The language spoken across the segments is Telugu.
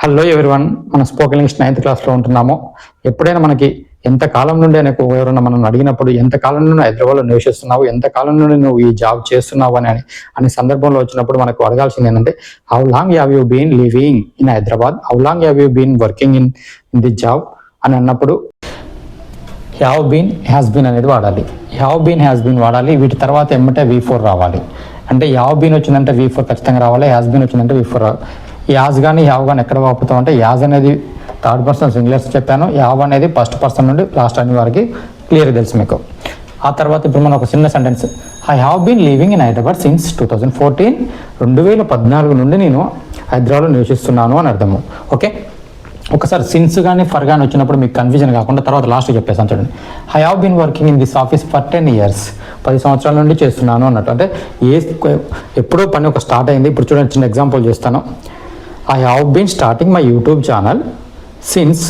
హలో ఎవ్రీవన్, మన స్పోకెన్ ఇంగ్లీష్ 9th క్లాస్లో ఉంటున్నాము. ఎప్పుడైనా మనకి ఎంత కాలం నుండి ఎవరైనా మనం అడిగినప్పుడు ఎంత కాలం నుండి హైదరాబాద్లో నివసిస్తున్నావు, ఎంత కాలం నుండి నువ్వు ఈ జాబ్ చేస్తున్నావు అనే సందర్భంలో వచ్చినప్పుడు మనకు అడగాల్సింది ఏంటంటే how long have you been living in Hyderabad, how long have you been working in the job అని అన్నప్పుడు హ్యావ్ బీన్ హ్యాస్ బీన్ అనేది వాడాలి. హ్యావ్ బీన్ హ్యాస్ బీన్ వాడాలి. వీటి తర్వాత ఎమ్మటే V4 రావాలి. అంటే హ్యావ్ బీన్ వచ్చిందంటే V4 ఖచ్చితంగా రావాలి. హ్యాస్ బీన్ వచ్చిందంటే V4 రావాలి. యాజ్ కానీ హ్యావ్ కానీ ఎక్కడ వాపుతాం అంటే యాజ్ అనేది థర్డ్ పర్సన్ సింగులర్స్ చెప్పాను, యావ్ అనేది ఫస్ట్ పర్సన్ నుండి లాస్ట్ అని వారికి క్లియర్గా తెలుసు మీకు. ఆ తర్వాత ఇప్పుడు మనం ఒక చిన్న sentence, I have been living in Hyderabad since 2014, 2014 నుండి నేను హైదరాబాద్లో నివసిస్తున్నాను అని అర్థము. ఓకే, ఒకసారి సిన్స్ కానీ ఫర్ కానీ వచ్చినప్పుడు మీకు కన్ఫ్యూజన్ కాకుండా తర్వాత లాస్ట్ చెప్పేసాను చూడండి. I have been working in this office for 10 years, 10 సంవత్సరాల నుండి చేస్తున్నాను అన్నట్టు. అంటే ఎప్పుడో పని ఒక స్టార్ట్ అయింది. ఇప్పుడు చూడండి, చిన్న ఎగ్జాంపుల్ చేస్తాను. I have been starting my YouTube channel since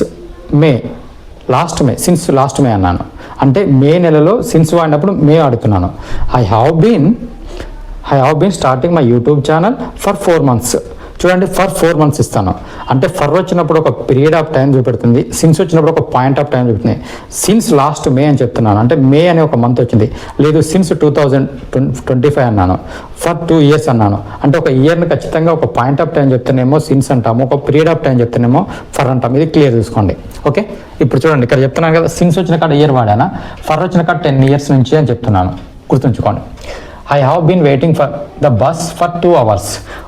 last May అన్నాను. అంటే మే నెలలో సిన్స్ వాడినప్పుడు మే ఆడుతున్నాను. I have been starting my YouTube channel for 4 months. చూడండి, ఫర్ 4 months ఇస్తాను. అంటే ఫర్ వచ్చినప్పుడు ఒక పీరియడ్ ఆఫ్ టైం చూపెడుతుంది, సిన్స్ వచ్చినప్పుడు ఒక పాయింట్ ఆఫ్ టైం చూపుతుంది. సిన్స్ లాస్ట్ మే అని చెప్తున్నాను, అంటే మే అనే ఒక మంత్ వచ్చింది. లేదు, సిన్స్ 2025 అన్నాను, ఫర్ 2 years అన్నాను. అంటే ఒక ఇయర్ని ఖచ్చితంగా ఒక పాయింట్ ఆఫ్ టైం చెప్తేనేమో సిన్స్ అంటాము, ఒక పీరియడ్ ఆఫ్ టైం చెప్తేనేమో ఫర్ అంటాము. ఇది క్లియర్ చూసుకోండి. ఓకే, ఇప్పుడు చూడండి, ఇక్కడ చెప్తున్నాను కదా, సిన్స్ వచ్చిన కాడ ఇయర్ వాడానా, ఫర్ వచ్చిన కాడ 10 years నుంచి అని చెప్తున్నాను, గుర్తుంచుకోండి. I have been waiting for the bus for 2 hours.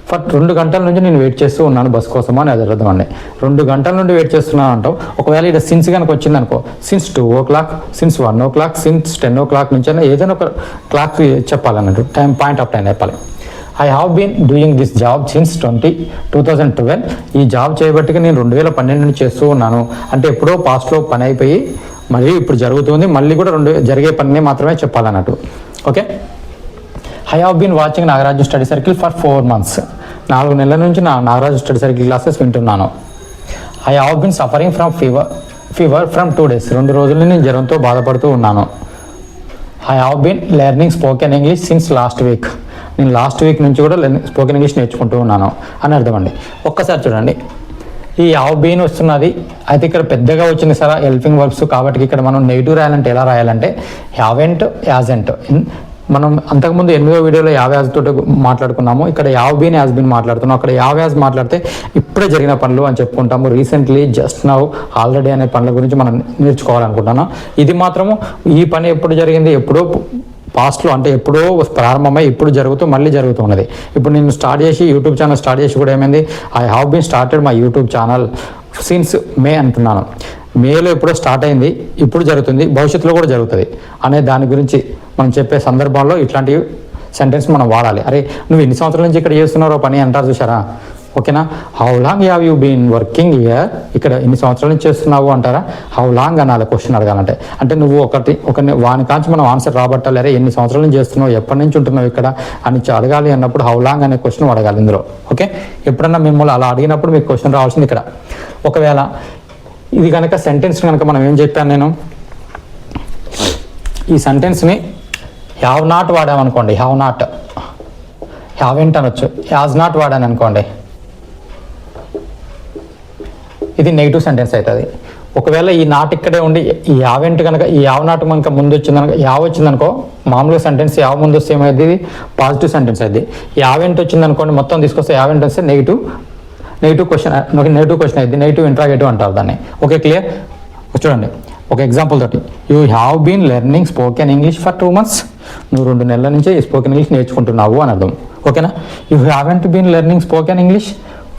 ఫర్ 2 గంటల నుంచి నేను వెయిట్ చేస్తూ ఉన్నాను బస్ కోసం అని అది అర్థం అండి. 2 గంటల నుండి వెయిట్ చేస్తున్నాను అంటావు. ఒకవేళ ఇక్కడ సిన్స్ కనుక వచ్చింది అనుకో, since 2 o'clock, since 1 o'clock, since 10 o'clock నుంచి అయినా ఏదైనా ఒక క్లాక్ చెప్పాలన్నట్టు, టైం పాయింట్ ఆఫ్ టైం చెప్పాలి. I have been doing this job since 2012. ఈ జాబ్ చేయబట్టికి నేను 2012 నుంచి చేస్తూ ఉన్నాను. అంటే ఎప్పుడో పాస్ట్లో పని అయిపోయి మళ్ళీ ఇప్పుడు జరుగుతుంది, మళ్ళీ కూడా జరిగే పని మాత్రమే చెప్పాలన్నట్టు. Okay, I have been watching Nagaraju study Circle for 4 months. 4 నెలల నుంచి నాగరాజు స్టడీ సర్కిల్ క్లాసెస్ వింటున్నాను. I have been suffering from fever from 2 days. 2 రోజుల నుంచి నేను జ్వరంతో బాధపడుతూ ఉన్నాను. I have been learning spoken English since last week. నేను లాస్ట్ వీక్ నుంచి కూడా స్పోకెన్ ఇంగ్లీష్ నేర్చుకుంటూ ఉన్నాను అని అర్థం అండి. ఒక్కసారి చూడండి, ఈ హ్యావ్ బీన్ వస్తున్నది అయితే ఇక్కడ పెద్దగా వచ్చింది సార్ హెల్పింగ్ వర్బ్స్, కాబట్టి ఇక్కడ మనం నెగిటివ్ రాయాలంటే ఎలా రాయాలంటే హ్యావెంట్ యాజెంట్. మనం అంతకుముందు 8వ వీడియోలో యావ్ యాజ్ తోటి మాట్లాడుకున్నాము. ఇక్కడ యావ్ బీన్ యాజ్ బీన్ మాట్లాడుతున్నాం. అక్కడ యావ్ యాజ్ మాట్లాడితే ఇప్పుడే జరిగిన పనులు అని చెప్పుకుంటాము. రీసెంట్లీ, జస్ట్ నౌ, ఆల్రెడీ అనే పనుల గురించి మనం నేర్చుకోవాలనుకుంటున్నాం. ఇది మాత్రము ఈ పని ఎప్పుడు జరిగింది, ఎప్పుడో పాస్ట్లో, అంటే ఎప్పుడో ప్రారంభమై ఇప్పుడు మళ్ళీ జరుగుతున్నది. ఇప్పుడు నేను యూట్యూబ్ ఛానల్ స్టార్ట్ చేసి కూడా ఏమైంది, I have been started my YouTube channel since May అంటున్నాను. మేలో ఎప్పుడో స్టార్ట్ అయింది, ఇప్పుడు జరుగుతుంది, భవిష్యత్తులో కూడా జరుగుతుంది అనే దాని గురించి మనం చెప్పే సందర్భాల్లో ఇట్లాంటి సెంటెన్స్ మనం వాడాలి. అరే, నువ్వు ఎన్ని సంవత్సరాల నుంచి ఇక్కడ చేస్తున్నారో పని అంటారు చూసారా. ఓకేనా, how long have you been working here, ఇక్కడ ఎన్ని సంవత్సరాల నుంచి చేస్తున్నావు అంటారా, హౌ లాంగ్ అనాలి క్వశ్చన్ అడగాలంటే. అంటే నువ్వు వాని కాంచి మనం ఆన్సర్ రాబట్టాలి. అరే, ఎన్ని సంవత్సరాల నుంచి చేస్తున్నావు, ఎప్పటి నుంచి ఉంటున్నావు ఇక్కడ అని అడగాలి అన్నప్పుడు హౌ లాంగ్ అనే క్వశ్చన్ అడగాలి ఇందులో. ఓకే, ఎప్పుడన్నా మిమ్మల్ని అలా అడిగినప్పుడు మీకు క్వశ్చన్ రావాల్సింది ఇక్కడ. ఒకవేళ ఇది కనుక సెంటెన్స్ కనుక మనం ఏం చెప్పాను, నేను ఈ సెంటెన్స్ని హ్యావ్ నాట్ వాడామనుకోండి, హ్యావెంట్ అనొచ్చు. హ్యాజ్ నాట్ వాడాను అనుకోండి, ఇది నెగిటివ్ సెంటెన్స్ అవుతుంది. ఒకవేళ ఈ నాట్ ఇక్కడే ఉండి ఈ యావెంట్ కనుక ఈ యావ్ నాట్ కనుక ముందు వచ్చిందనుకో, యావ్ వచ్చిందనుకో, మామూలుగా సెంటెన్స్ యావ్ ముందు వస్తే ఏమైంది, ఇది పాజిటివ్ సెంటెన్స్ అయింది. యావెంట్ వచ్చిందనుకోండి, మొత్తం తీసుకొస్తే యావెంట్ వస్తే నెగిటివ్ క్వశ్చన్ అయింది, నెగిటివ్ ఇంట్రాగేటివ్ అంటారు దాన్ని. Okay, clear. చూడండి ఒక ఎగ్జాంపుల్ తోటి, you have been learning spoken English for 2 months. నువ్వు 2 నెలల నుంచి స్పోకెన్ ఇంగ్లీష్ నేర్చుకుంటున్నావు అని అర్థం. ఓకేనా, you haven't been learning spoken English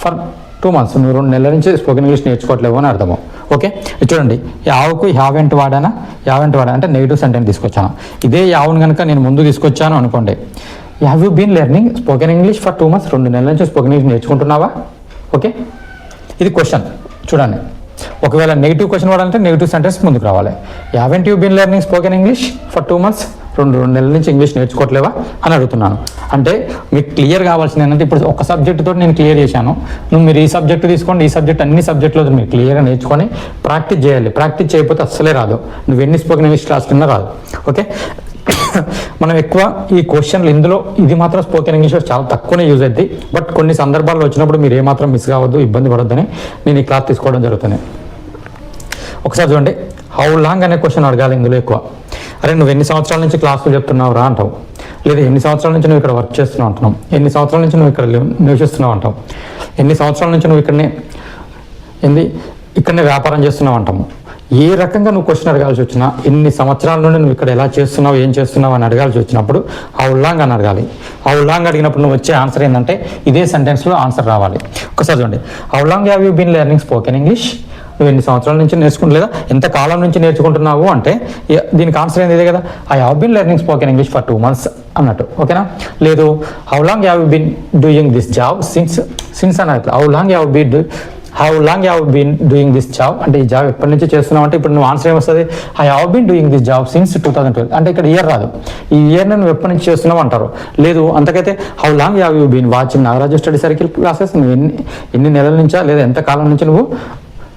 for 2 months. నువ్వు 2 నెలల నుంచి స్పోకెన్ ఇంగ్లీష్ నేర్చుకోవట్లేవు అని అర్థము. ఓకే, చూడండి, యావ్కు హ్యావెంట్ వాడానా అంటే నెగిటివ్ సెంటెన్స్ తీసుకొచ్చాను. ఇదే యావ్ను కనుక నేను ముందు తీసుకొచ్చాను అనుకోండి, have you been learning spoken English for 2 months. 2 నెలల నుంచి స్పోకెన్ ఇంగ్లీష్ నేర్చుకుంటున్నావా. ఓకే, ఇది క్వశ్చన్. చూడండి, ఒకవేళ నెగిటివ్ క్వశ్చన్ వాడాలంటే నెగిటివ్ సెంటెన్స్ ముందుకు రావాలి. Haven't you been learning spoken English for 2 months. 2 నెలల నుంచి ఇంగ్లీష్ నేర్చుకోవట్లేవా అని అడుగుతున్నాను. అంటే మీకు క్లియర్ కావాల్సింది ఏంటంటే, ఇప్పుడు ఒక సబ్జెక్ట్ తోటి నేను క్లియర్ చేశాను, మీరు ఈ సబ్జెక్ట్ తీసుకోండి, ఈ సబ్జెక్ట్ అన్ని సబ్జెక్టులో మీరు క్లియర్గా నేర్చుకొని ప్రాక్టీస్ చేయాలి. ప్రాక్టీస్ చేయకపోతే అస్సలే రాదు, నువ్వు ఎన్ని స్పోకెన్ ఇంగ్లీష్ క్లాస్ కింద రాదు. ఓకే, మనం ఎక్కువ ఈ క్వశ్చన్లు ఇందులో ఇది మాత్రం స్పోకెన్ ఇంగ్లీష్లో చాలా తక్కువనే యూజ్ అవుతుంది. బట్ కొన్ని సందర్భాల్లో వచ్చినప్పుడు మీరు ఏమాత్రం మిస్ కావద్దు, ఇబ్బంది పడొద్దని నేను ఈ క్లాస్ తీసుకోవడం జరుగుతుంది. ఒకసారి చూడండి, హౌ లాంగ్ అనే క్వశ్చన్ అడగాలి ఇందులో ఎక్కువ. అరే నువ్వు ఎన్ని సంవత్సరాల నుంచి క్లాసులు చెప్తున్నావు రా అంటావు, లేదా ఎన్ని సంవత్సరాల నుంచి నువ్వు ఇక్కడ వర్క్ చేస్తున్నావు అంటున్నాం, ఎన్ని సంవత్సరాల నుంచి నువ్వు ఇక్కడ నివసిస్తున్నావు అంటాం, ఎన్ని సంవత్సరాల నుంచి నువ్వు ఇక్కడనే వ్యాపారం చేస్తున్నావు అంటాము. ఏ రకంగా నువ్వు క్వశ్చన్ అడగాల్సి వచ్చినా, ఎన్ని సంవత్సరాల నుండి నువ్వు ఇక్కడ ఎలా చేస్తున్నావు, ఏం చేస్తున్నావు అని అడగాల్సి వచ్చినప్పుడు హౌ లాంగ్ అని అడగాలి. హౌ లాంగ్ అడిగినప్పుడు నువ్వు వచ్చే ఆన్సర్ ఏంటంటే ఇదే సెంటెన్స్లో ఆన్సర్ రావాలి. ఒకసారి చూడండి, how long have you been learning spoken English. నువ్వు ఎన్ని సంవత్సరాల నుంచి నేర్చుకుంటలేదా, ఎంత కాలం నుంచి నేర్చుకుంటున్నావు అంటే దీనికి ఆన్సర్ ఏంది ఇదే కదా, I have been learning spoken English for 2 months అన్నట్టు. ఓకేనా? లేదు how long have you been doing this job since అన్నట్లు. How long have been doing this job అంటే ఈ జాబ్ ఎప్పటి నుంచి చేస్తున్నావు అంటే ఇప్పుడు నువ్వు ఆన్సర్ ఏమొస్తుంది, I have been doing this job since 2012 అంటే ఇక్కడ ఇయర్ రాదు, ఈ ఇయర్ నువ్వు ఎప్పటి నుంచి చేస్తున్నావు అంటారు. లేదు అంతకైతే how long have you been watching Nagaraju study circle classes. నువ్వు ఎన్ని నెలల నుంచా లేదా ఎంత కాలం నుంచి నువ్వు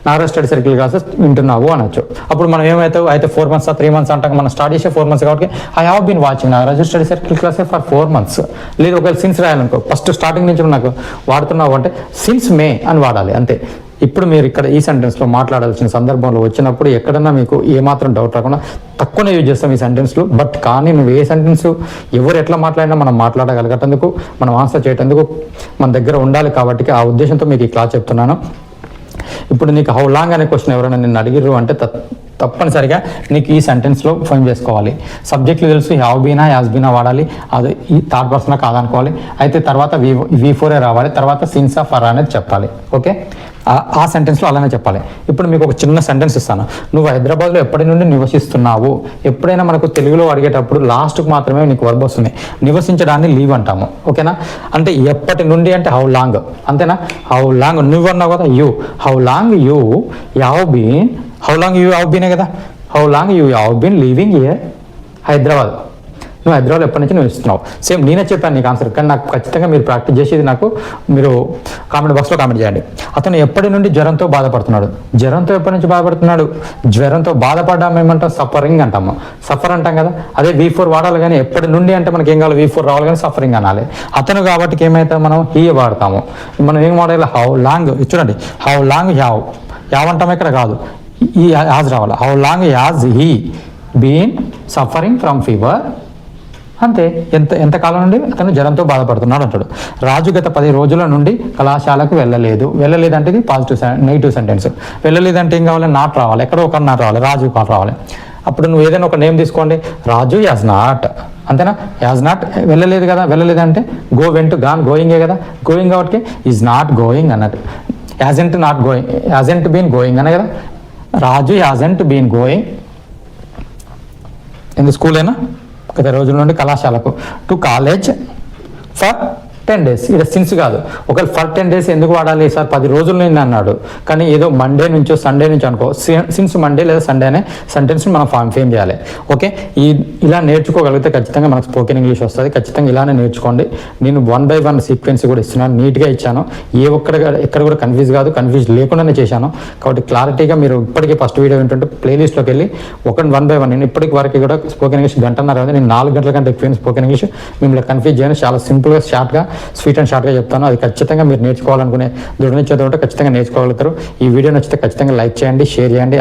నాగరాజు స్టడీ సర్కిల్ క్లాసెస్ వింటున్నావు అనొచ్చు. అప్పుడు మనం అయితే 4 months 3 months అంటాం, మనం స్టార్ట్ చేసే 4 months కాబట్టి I have been watching Nagaraju study circle classes for 4 months. లేదు ఒకవేళ సిన్స్ రాయాలనుకో, ఫస్ట్ స్టార్టింగ్ నుంచి నాకు వాడుతున్నావు అంటే సిన్స్ మే అని వాడాలి అంతే. ఇప్పుడు మీరు ఇక్కడ ఈ సెంటెన్స్లో మాట్లాడాల్సిన సందర్భంలో వచ్చినప్పుడు ఎక్కడన్నా మీకు ఏమాత్రం డౌట్ రాకుండా తక్కువనే యూజ్ చేస్తాం ఈ సెంటెన్స్లు. బట్ కానీ నువ్వు ఏ సెంటెన్స్ ఎవరు ఎట్లా మాట్లాడినా మనం మాట్లాడగలిగేందుకు, మనం ఆన్సర్ చేయటందుకు మన దగ్గర ఉండాలి. కాబట్టి ఆ ఉద్దేశంతో మీకు ఈ క్లాస్ చెప్తున్నాను. ఇప్పుడు నీకు హౌ లాంగ్ అనే క్వశ్చన్ ఎవరైనా నిన్ను అడిగిర్రు అంటే తప్పనిసరిగా నీకు ఈ సెంటెన్స్లో ఫైన్ చేసుకోవాలి. సబ్జెక్టులు తెలుసు, హ్యావ్ బీనా యాజ్ బీనా వాడాలి, అది ఈ థర్డ్ పర్సన్ కాదనుకోవాలి. అయితే తర్వాత V4 రావాలి, తర్వాత సిన్స్ ఆఫ్ ఫర్ అనేది చెప్పాలి. ఓకే, ఆ సెంటెన్స్లో అలానే చెప్పాలి. ఇప్పుడు మీకు ఒక చిన్న సెంటెన్స్ ఇస్తాను. నువ్వు హైదరాబాద్లో ఎప్పటి నుండి నివసిస్తున్నావు. ఎప్పుడైనా మనకు తెలుగులో అడిగేటప్పుడు లాస్ట్కి మాత్రమే నీకు వర్బ్ వస్తుంది. నివసించడాన్ని లీవ్ అంటాము. ఓకేనా? అంటే ఎప్పటి నుండి అంటే హౌ లాంగ్, అంతేనా? హౌ లాంగ్ నువ్వు అన్నావు కదా, హౌ లాంగ్ యూ హ్యావ్ బీనే కదా, how long you have been living here Hyderabad. నువ్వు హైదరాబాద్ ఎప్పటి నుంచి నివసిస్తున్నావు. సేమ్ నేనే చెప్పాను నీకు ఆన్సర్, కానీ నాకు ఖచ్చితంగా మీరు ప్రాక్టీస్ చేసేది నాకు మీరు కామెంట్ బాక్స్లో కామెంట్ చేయండి. అతను ఎప్పటి నుండి జ్వరంతో బాధపడుతున్నాడు. జ్వరంతో ఎప్పటి నుంచి బాధపడుతున్నాడు? జ్వరంతో బాధపడ్డాము ఏమంటాం, సఫరింగ్ అంటాము. సఫర్ అంటాం కదా, అదే V4 వాడాలి. కానీ ఎప్పటి నుండి అంటే మనకి ఏం కావాలి, V4 రావాలి కానీ సఫరింగ్ అనాలి. అతను కాబట్టి ఏమైతే మనం హీ వాడతాము. మనం ఏం వాడాలి, హౌ లాంగ్. చూడండి, హౌ లాంగ్ హ్యావ్ అంటాము, ఇక్కడ కాదు, ఈ యాజ్ రావాలి. How long has he been suffering from fever. అంతే, ఎంత కాలం నుండి అతను జ్వరంతో బాధపడుతున్నాడు అంటాడు. రాజు గత 10 రోజుల నుండి కళాశాలకు వెళ్ళలేదు అంటే ఇది నెగిటివ్ సెంటెన్స్. వెళ్ళలేదంటే ఏం కావాలి, నాట్ రావాలి, ఎక్కడో ఒక నాట్ రావాలి, రాజు కాల్ రావాలి. అప్పుడు నువ్వు ఏదైనా ఒక నేమ్ తీసుకోండి, రాజు యాజ్ నాట్, అంతేనా? యాజ్ నాట్ వెళ్ళలేదు కదా, వెళ్ళలేదంటే వెంట్ గోయింగే కదా, గోయింగ్ కాబట్టి ఈజ్ నాట్ గోయింగ్ అన్నట్టు. యాజెంట్ బీన్ గోయింగ్ అనే కదా, Raju hasn't been going in the school అయినా గత రోజుల నుండి కళాశాలకు టు కాలేజ్ ఫర్ 10 days. ఇది సిన్స్ కాదు. ఒకవేళ ఫర్ 10 days ఎందుకు వాడాలి సార్, 10 రోజుల నుండి అన్నాడు, కానీ ఏదో మండే నుంచో సండే నుంచి అనుకో, సిన్స్ మండే లేదా సండే అనే సెంటెన్స్ని మనం ఫేమ్ చేయాలి. ఓకే, ఇలా నేర్చుకోగలిగితే ఖచ్చితంగా మనకు స్పోకెన్ ఇంగ్లీష్ వస్తుంది. ఖచ్చితంగా ఇలానే నేర్చుకోండి. నేను 1 by 1 సీక్వెన్స్ కూడా ఇస్తున్నాను, నీట్గా ఇచ్చాను. ఎక్కడ కూడా కన్ఫ్యూజ్ లేకుండానే చేశాను. కాబట్టి క్లారిటీగా మీరు ఇప్పటికీ ఫస్ట్ వీడియో ఏంటంటే ప్లేలిస్ట్లోకి వెళ్ళి 1 by 1 నేను ఇప్పటికి వరకు కూడా స్పోకెన్ ఇంగ్లీష్ గంటన్నర నేను 4 గంటల కంటే ఎక్కువ స్పోకెన్ ఇంగ్లీష్ మిమ్మల్ని కన్ఫ్యూజ్ చేయను. చాలా సింపుల్గా షార్ట్గా స్వీట్ అండ్ షార్ట్గా చెప్తాను. అది ఖచ్చితంగా మీరు నేర్చుకోవాలనుకునే దృఢ నిశ్చయంతో ఖచ్చితంగా నేర్చుకోగలుగుతారు. ఈ వీడియో నచ్చితే ఖచ్చితంగా లైక్ చేయండి, షేర్ చేయండి.